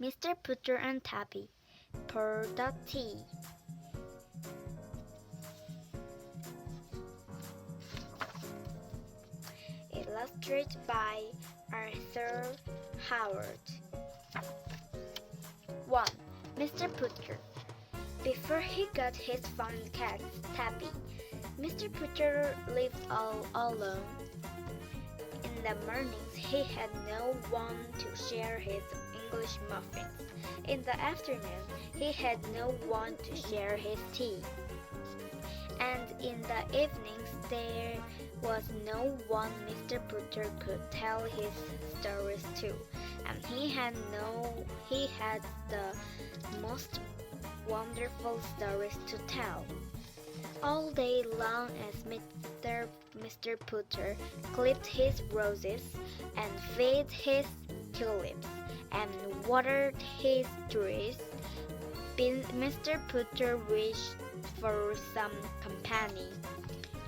Mr. Putter and Tabby pour the tea. Illustrated by Arthur Howard. 1. Mr. Putter. Before he got his fun cat, Tabby, Mr. Putter lived all alone. In the mornings, he had no one to share his English muffins. In the afternoon, he had no one to share his tea. And in the evenings, there was no one Mr. Putter could tell his stories to, and he had the most wonderful stories to tell. All day long as Mr. Putter clipped his roses and fed his tulips and watered his trees, Mr. Putter wished for some company.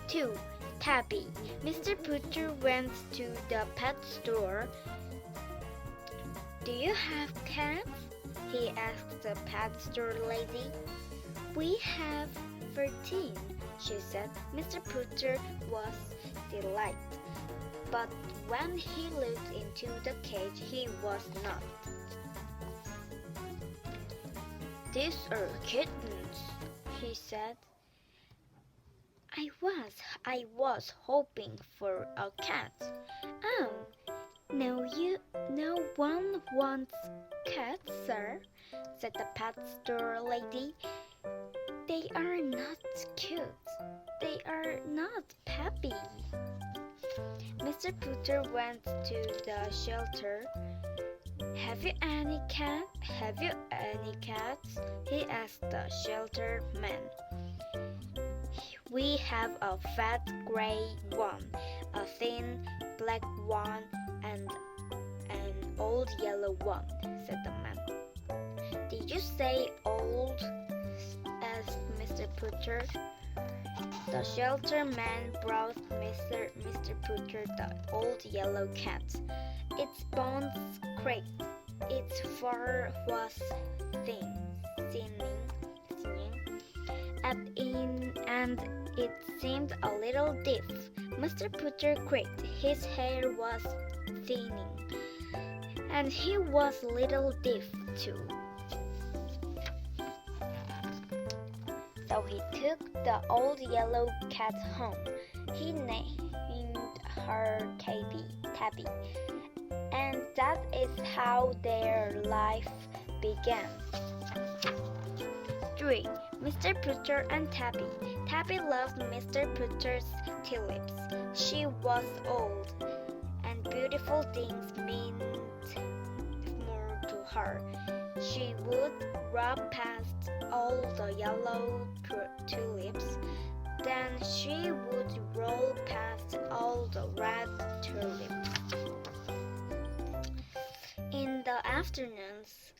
2. Tabby. Mr. Putter went to the pet store. Do you have cats? He asked the pet store lady. We have 13, she said. Mr. Putter was delighted, but when he looked into the cage, he was not. These are kittens, he said. I was hoping for a cat. Oh, no one wants cats, sir, said the pet store lady. They are not cute. They are not peppy. Mr. Putter went to the shelter. Have you any cats? He asked the shelter man. We have a fat gray one, a thin black one, and an old yellow one, said the man. Did you say old? Asked Mr. Putter. The shelter man brought Mr. Putter the old yellow cat. Its bones creaked. Its fur was thinning, and it seemed a little stiff. Mr. Putter creaked. His hair was thinning, and he was a little stiff too. So he took the old yellow cat home. He named her Tabby, and that is how their life began. 3. Mr. Putter and Tabby. Tabby loved Mr. Putter's tulips. She was old, and beautiful things meant more to her. She would rub past all the yellow tulips, then she would roll past all the red tulips. In the afternoons,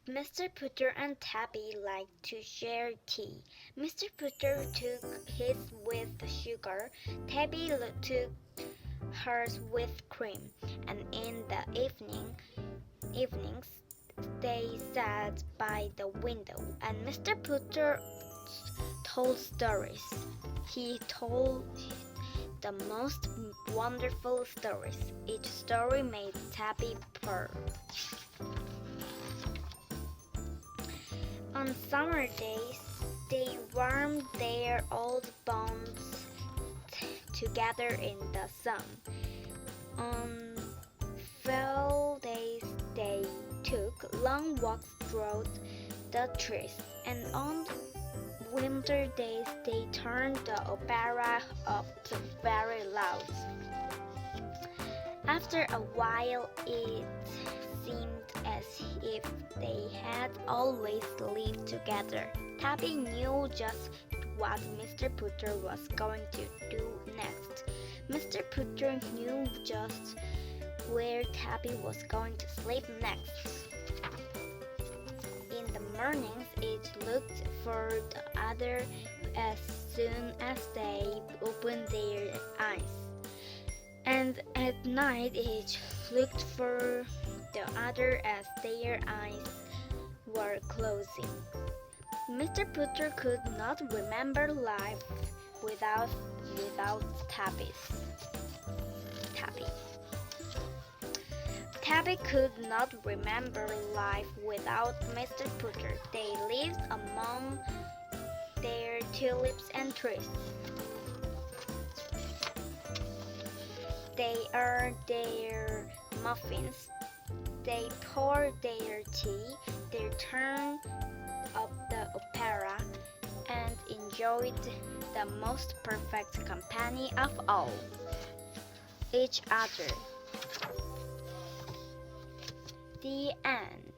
Mr. Putter and Tabby liked to share tea. Mr. Putter took his with sugar, Tabby took hers with cream, and in the evenings they sat by the window, and Mr. Putter told stories. He told the most wonderful stories. Each story made Tabby purr. On summer days, they warmed their old bones together in the sun. On fall days, they took long walks through the trees, and on winter days, they turned the opera up very loud. After a while, it seemed as if they had always lived together. Tabby knew just what Mr. Putter was going to do next. Mr. Putter knew just where Tabby was going to sleep next. In the mornings, each looked for the other as soon as they opened their eyes. And at night, each looked for the the other as their eyes were closing. Mr. Putter could not remember life without Tabby. Tabby could not remember life without Mr. Putter. They lived among their tulips and trees. They ate their muffins. They poured their tea. They turned up the opera and enjoyed the most perfect company of all, each other. The end.